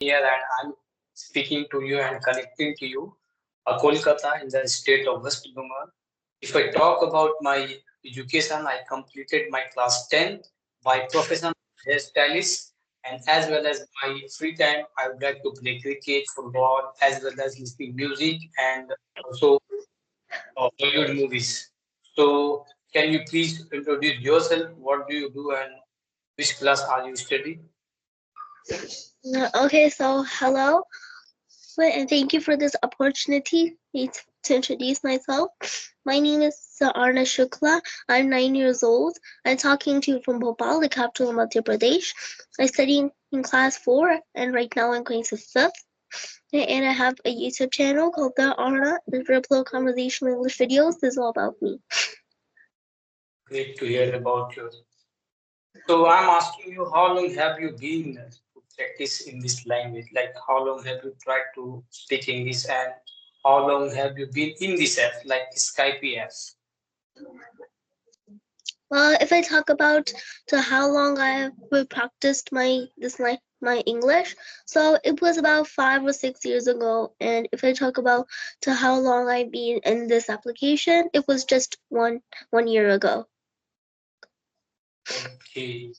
here and I'm speaking to you and connecting to you, Kolkata in the state of West Bengal. If I talk about my education, I completed my class 10 by profession hairstylist, and as well as my free time, I would like to play cricket, football, as well as listening music and also Hollywood movies. So, can you please introduce yourself? What do you do and which class are you studying? Okay, so hello, and thank you for this opportunity to introduce myself. My name is Arna Shukla. I'm 9 years old. I'm talking to you from Bhopal, the capital of Madhya Pradesh. I study in class 4, and right now I'm going to 5th. And I have a YouTube channel called The Arna, the Dribble Conversational English videos. This is all about me. Great to hear about you. So I'm asking you, how long have you been to practice in this language? Like, how long have you tried to speak English, and how long have you been in this app, like Skype apps? Well, if I talk about to how long I have practiced my English, so it was about 5 or 6 years ago. And if I talk about to how long I've been in this application, it was just one year ago. Okay.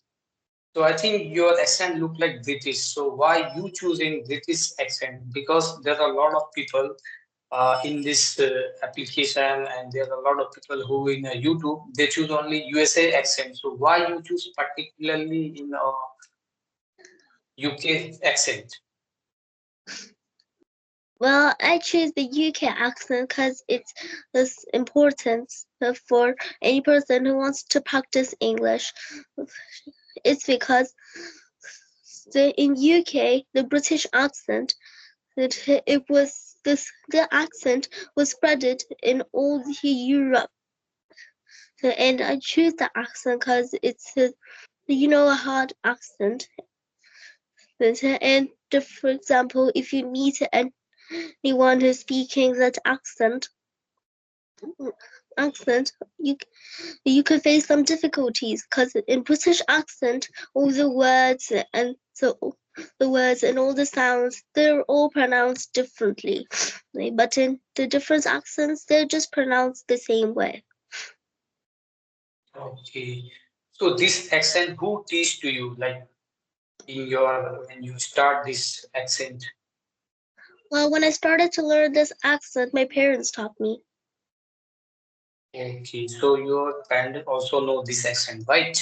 So I think your accent look like British. So why you choosing British accent? Because there are a lot of people in this application, and there are a lot of people who in YouTube they choose only USA accent. So why you choose particularly in UK accent? Well, I choose the UK accent because it's this important for any person who wants to practice English. It's because in UK the British accent it was the accent was spreaded in all Europe. And I choose the accent because it's a hard accent. And for example, if you meet anyone who's speaking that accent, you could face some difficulties because in British accent, all the words and the words and all the sounds they're all pronounced differently, but in the different accents they're just pronounced the same way. Okay. So this accent, who teach to you, like in your when you start this accent? Well, when I started to learn this accent, my parents taught me. Okay. So your parents also know this accent, right?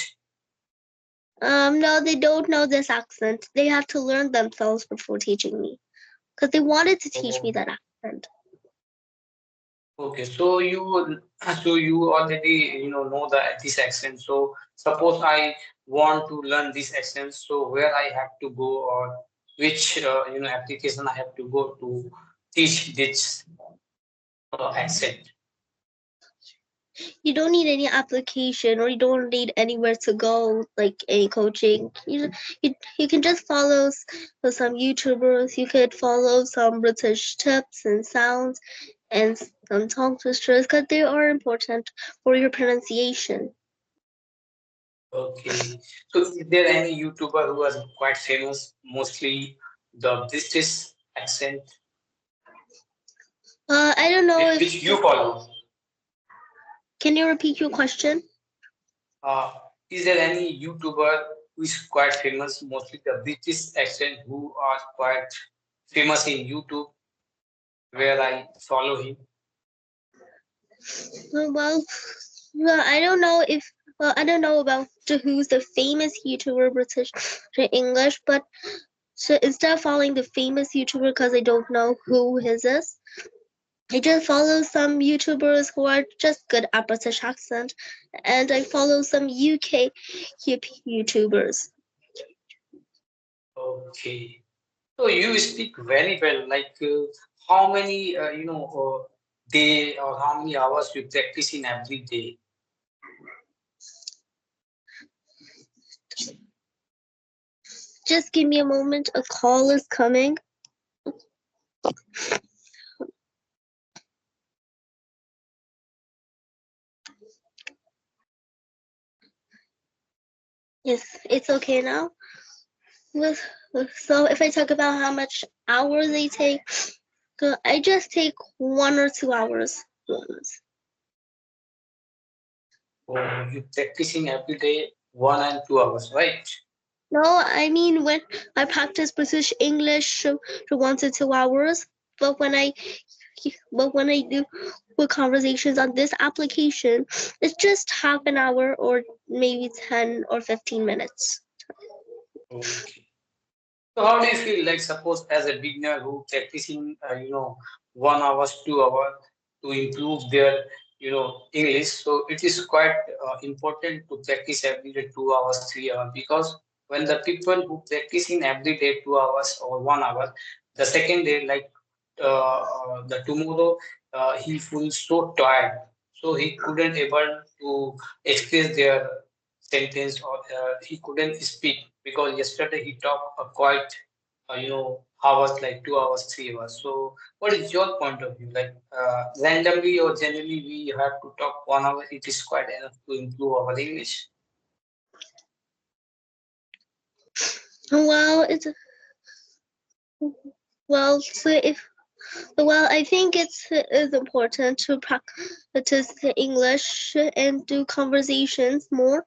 No, they don't know this accent. They have to learn themselves before teaching me because they wanted to teach me Oh, that accent. okay. So you already know the this accent. So suppose I want to learn this accent. So where I have to go, or which application I have to go to teach this accent? You don't need any application or you don't need anywhere to go, like any coaching. You can just follow some YouTubers. You could follow some British tips and sounds and some tongue twisters because they are important for your pronunciation. Okay. So is there any YouTuber who is quite famous, mostly the British accent, I don't know if. which you follow? Can you repeat your question? Uh, is there any YouTuber who is quite famous, mostly the British accent, who are quite famous in YouTube, where I follow him? Well, I don't know if. Well, I don't know about who's the famous YouTuber British to English, but so instead of following the famous YouTuber because I don't know who his is, I just follow some YouTubers who are just good at British accent, and I follow some UK YouTubers. Okay. So you speak very well. Like how many day or how many hours you practice in every day? Just give me a moment. A call is coming. Yes, it's okay now. With So if I talk about how much hours they take, I just take 1 or 2 hours. So you practicing every day 1 and 2 hours, right? No, I mean when I practice British English for 1 to 2 hours, but when I do conversations on this application, it's just half an hour or maybe 10 or 15 minutes. Okay. So how do you feel like suppose as a beginner who practicing 1 hours, 2 hours to improve their English? So it is quite important to practice every day 2 hours, 3 hours because when the people who practicing every day 2 hours or 1 hour, the second day like the tomorrow he feels so tired, so he couldn't able to express their sentence or he couldn't speak because yesterday he talked quite hours like 2 hours 3 hours. So what is your point of view like randomly or generally we have to talk 1 hour, it is quite enough to improve our English? Well, I think it's important to practice English and do conversations more.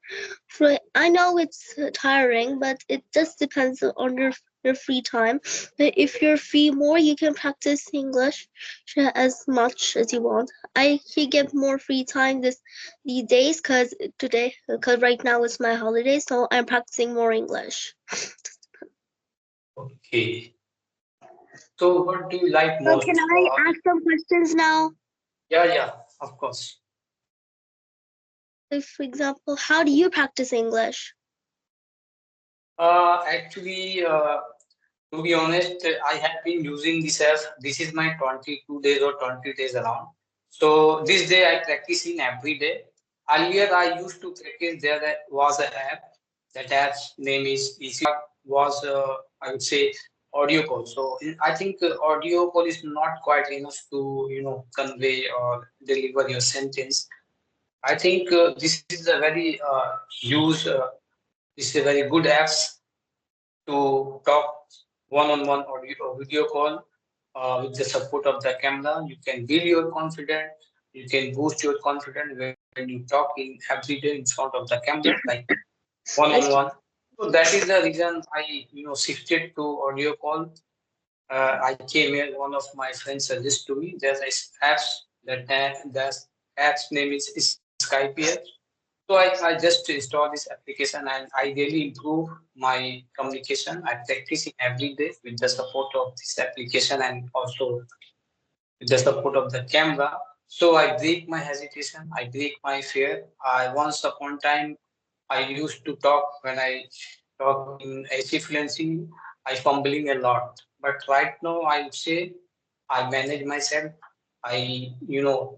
I know it's tiring, but it just depends on your free time. But if you're free more, you can practice English as much as you want. I can get more free time these days because right now it's my holiday, so I'm practicing more English. Okay. So what do you like So can most? I ask some questions now? Yeah, of course. For example, how do you practice English? Actually, to be honest, I have been using this app. This is my 22 days or 20 days around. So this day I practice in every day. Earlier I used to practice. There was an app. That app's name is EC was I would say audio call. So I think audio call is not quite enough to convey or deliver your sentence. I think this is a very use. This is a very good apps to talk one-on-one or video call with the support of the camera. You can build your confidence. You can boost your confidence when you talk in every day in front of the camera, like one-on-one. So that is the reason I shifted to audio call. I came here. One of my friends suggested to me there's a apps the app's name is Skype here. So I just install this application and I really improve my communication. I practice it every day with the support of this application and also with the support of the camera. So I break my hesitation, I break my fear. I once upon time I used to talk when I talk in AC fluency, I fumbling a lot. But right now I would say I manage myself. I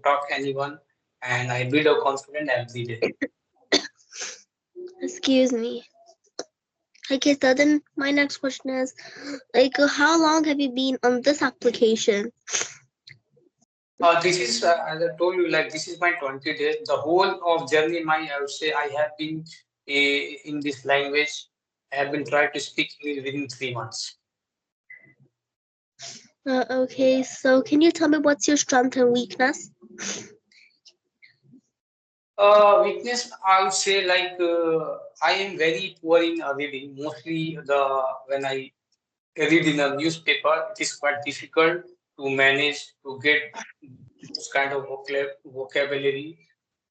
talk anyone and I build a confidence every day. Excuse me. Okay, so then my next question is, how long have you been on this application? This is, as I told you, like this is my 20 days. The whole of journey, I would say, I have been in this language. I have been trying to speak English within 3 months. Okay, so can you tell me what's your strength and weakness? Weakness, I would say, like I am very poor in reading. Mostly when I read in a newspaper, it is quite difficult to manage to get those kind of vocabulary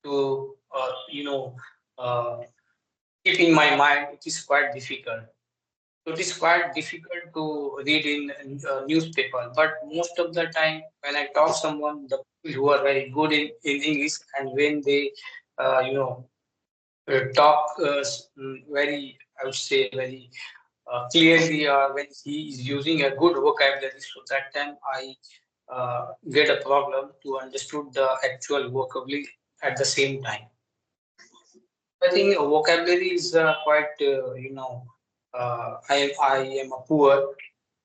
to uh, keep in my mind. It is quite difficult. So it is quite difficult to read in newspaper. But most of the time, when I talk someone, the people who are very good in English, and when they, you know, talk very, I would say, very clearly, when he is using a good vocabulary, so that time I get a problem to understood the actual vocabulary at the same time. I think vocabulary is quite, I am a poor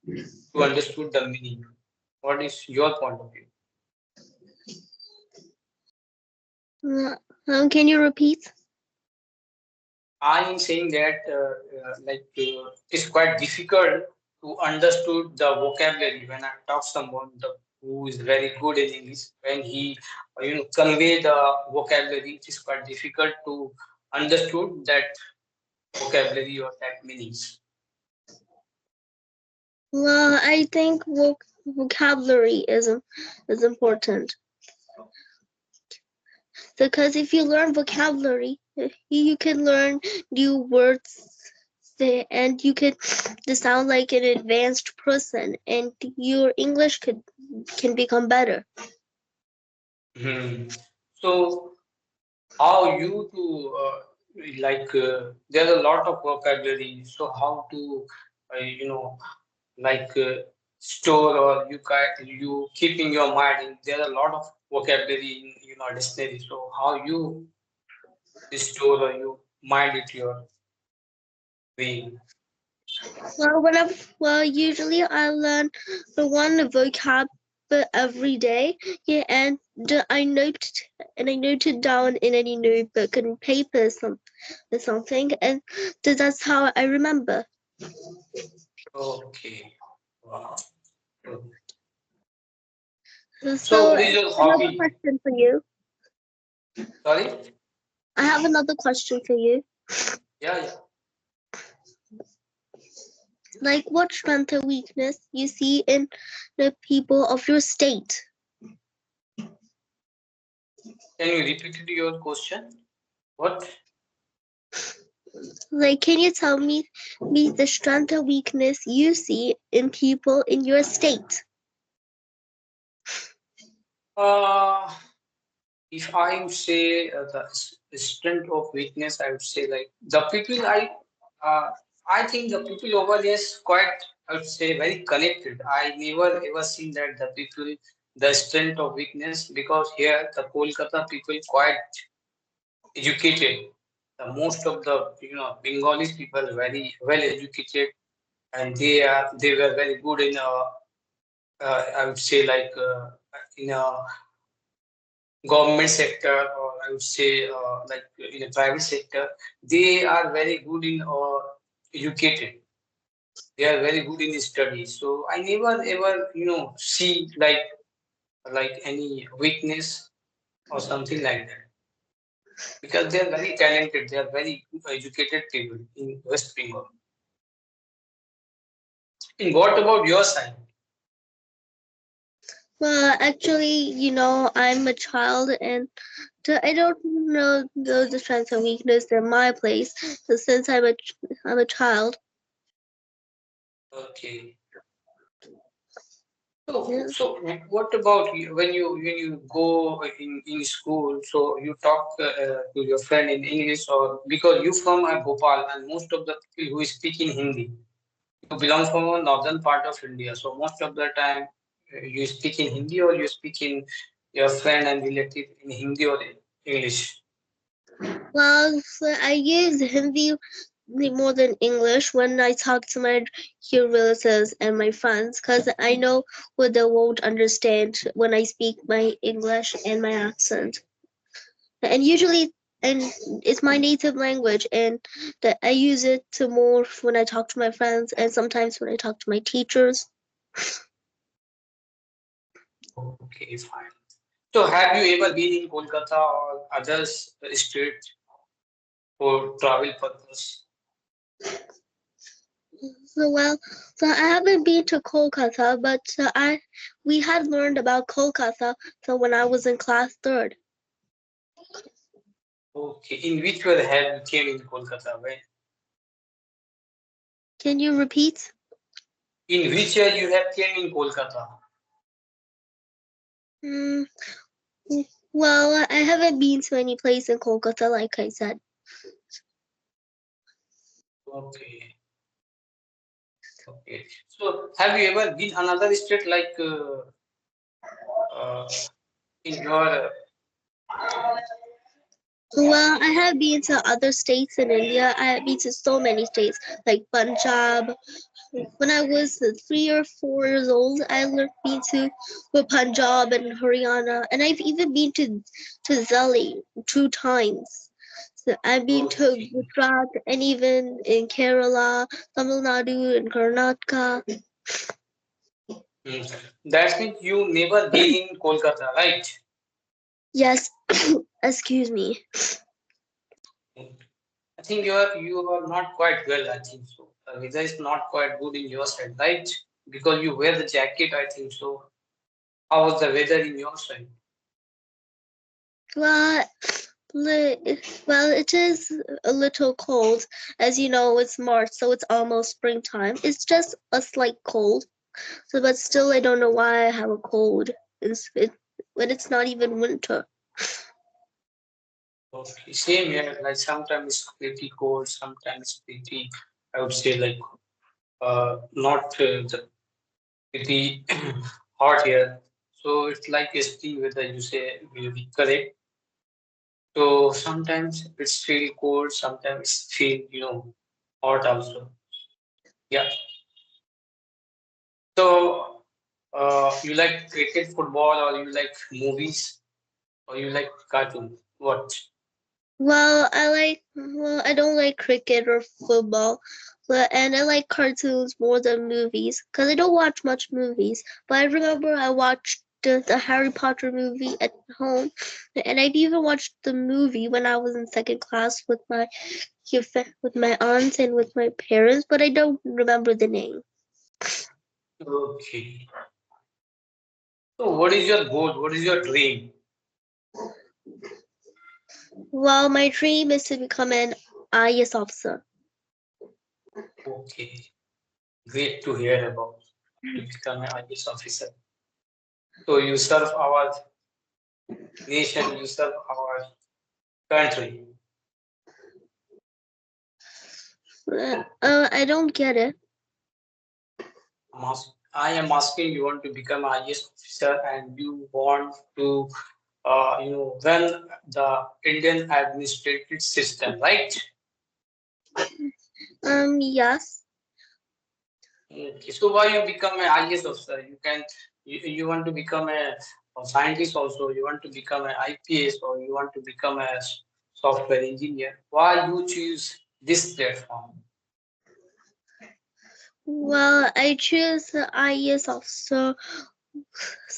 to understood the meaning. What is your point of view? Can you repeat? I am saying that it's quite difficult to understood the vocabulary when I talk someone who is very good in English. When he convey the vocabulary, it is quite difficult to understood that vocabulary or that meanings. Well, I think vocabulary is important because if you learn vocabulary, you can learn new words and you can sound like an advanced person, and your English can become better. So how you to there's a lot of vocabulary. So how to like store or you keep in your mind. There are a lot of vocabulary in dictionary. So how you store or you mind it your way. Usually I learn the one vocab every day. Yeah, and I note it down in any notebook and paper or something, and that's how I remember. Okay. Wow. So So this is your another hobby. question for you. Sorry. I have another question for you. Yeah, yeah. Like, what strength or weakness you see in the people of your state? Can you repeat your question? What? Like, can you tell me the strength or weakness you see in people in your state? If I would say the strength of weakness, I would say like the people I think the people over there is quite, I would say, very connected. I never ever seen that the people the strength of weakness, because here the Kolkata people quite educated. The most of the Bengalis people very well educated, and they were very good in I would say in a government sector, or I would say in a private sector. They are very good in educated. They are very good in studies. So I never ever see like any weakness or something like that, because they are very talented. They are very educated people in West Bengal. And what about your side? Well, actually, I'm a child and I don't know the strengths and weakness in my place since I'm a child. Okay. Yeah. So what about when you go in school? So you talk to your friend in English, or because you from Bhopal and most of the people who speak in Hindi, you belong from a northern part of India. So most of the time you speak in Hindi, or you speak in your friend and relative in Hindi or English. Well, so I use Hindi more than English when I talk to my relatives and my friends because I know what they won't understand when I speak my English and my accent. And usually, and it's my native language, and that I use it to more when I talk to my friends and sometimes when I talk to my teachers. Okay, fine. So have you ever been in Kolkata or other states for travel purpose? So I haven't been to Kolkata, but we had learned about Kolkata so when I was in class third. Okay, in which way have you came in Kolkata? When? Can you repeat? In which year you have came in Kolkata? Mm, well, I haven't been to any place in Kolkata, like I said. Okay, okay. So have you ever been another state like in your Well, I have been to other states in India. I have been to so many states, like Punjab. When I was 3 or 4 years old, I learned been to Punjab and Haryana, and I've even been to Delhi 2 times. So I've been to Okay. Gujarat and even in Kerala, Tamil Nadu, and Karnataka. Hmm. That means you never been in Kolkata, right? Yes, excuse me. I think you are not quite well. I think so. The weather is not quite good in your side, right? Because you wear the jacket. I think so. How was the weather in your side? Well, well, it is a little cold. As you know, it's March, so it's almost springtime. It's just a slight cold. So, but still, I don't know why I have a cold. When it's not even winter. Okay, same here. Like sometimes it's pretty cold, sometimes pretty. I would say like not pretty hot here. So it's like a steam weather. You say will be correct. So sometimes it's feel cold, sometimes it's feel hot also. Yeah. So you like cricket, football, or you like movies, or you like cartoon? What? Well, I don't like cricket or football, and I like cartoons more than movies because I don't watch much movies. But I remember I watched the Harry Potter movie at home, and I've even watched the movie when I was in second class with my aunts and with my parents, but I don't remember the name. Okay. So what is your goal? What is your dream? Well, my dream is to become an IAS officer. Okay. Great to hear about to become an IAS officer. So you serve our nation, you serve our country. I don't get it. I am asking you want to become an IAS officer and you want to run the Indian administrative system, right? Yes. Okay. So why you become an IAS officer? You want to become a scientist also. You want to become an IPS or you want to become a software engineer. Why you choose this platform? Well, I choose the IAS officer.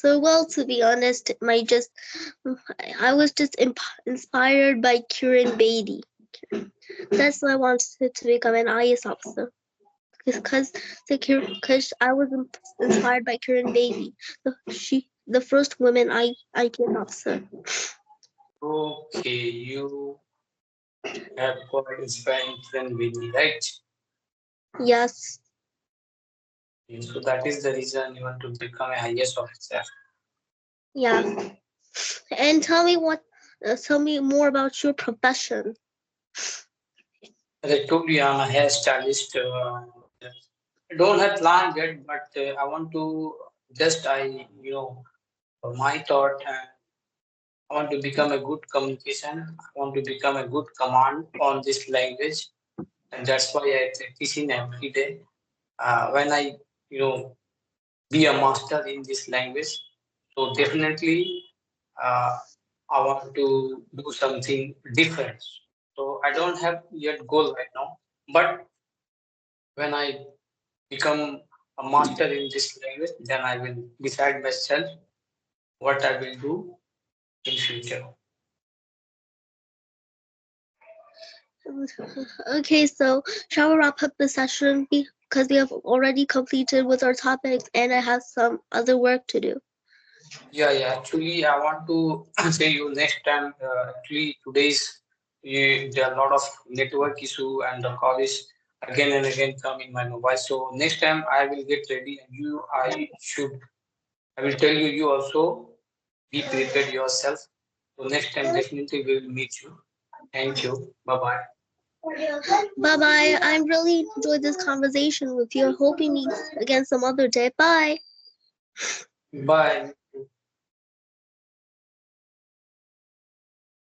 Well, to be honest, I was just inspired by Kiran Bedi. That's why I wanted to become an IAS officer. Because I was inspired by Kiran Bedi, the first woman IPS officer. Okay, you have got inspiring friend with me, right? Yes. So that is the reason you want to become a IAS officer. Yeah. And tell me more about your profession. As I told you, I'm a hairstylist. I don't have plan yet, but I want to just my thought. I want to become a good communication. I want to become a good command on this language, and that's why I practice in every day. When I be a master in this language, so definitely I want to do something different. So I don't have yet goal right now, but when I become a master in this language, then I will decide myself what I will do in future. Okay, so shall we wrap up the session because we have already completed with our topics and I have some other work to do. Yeah. Actually, I want to say you next time. Actually, there are a lot of network issue and the call is again and again come in my mobile. So next time I will get ready and I will tell you. You also be prepared yourself. So next time definitely we will meet you. Thank you. Bye bye. Bye bye. I really enjoyed this conversation with you. I hope we meet again some other day. Bye. Bye.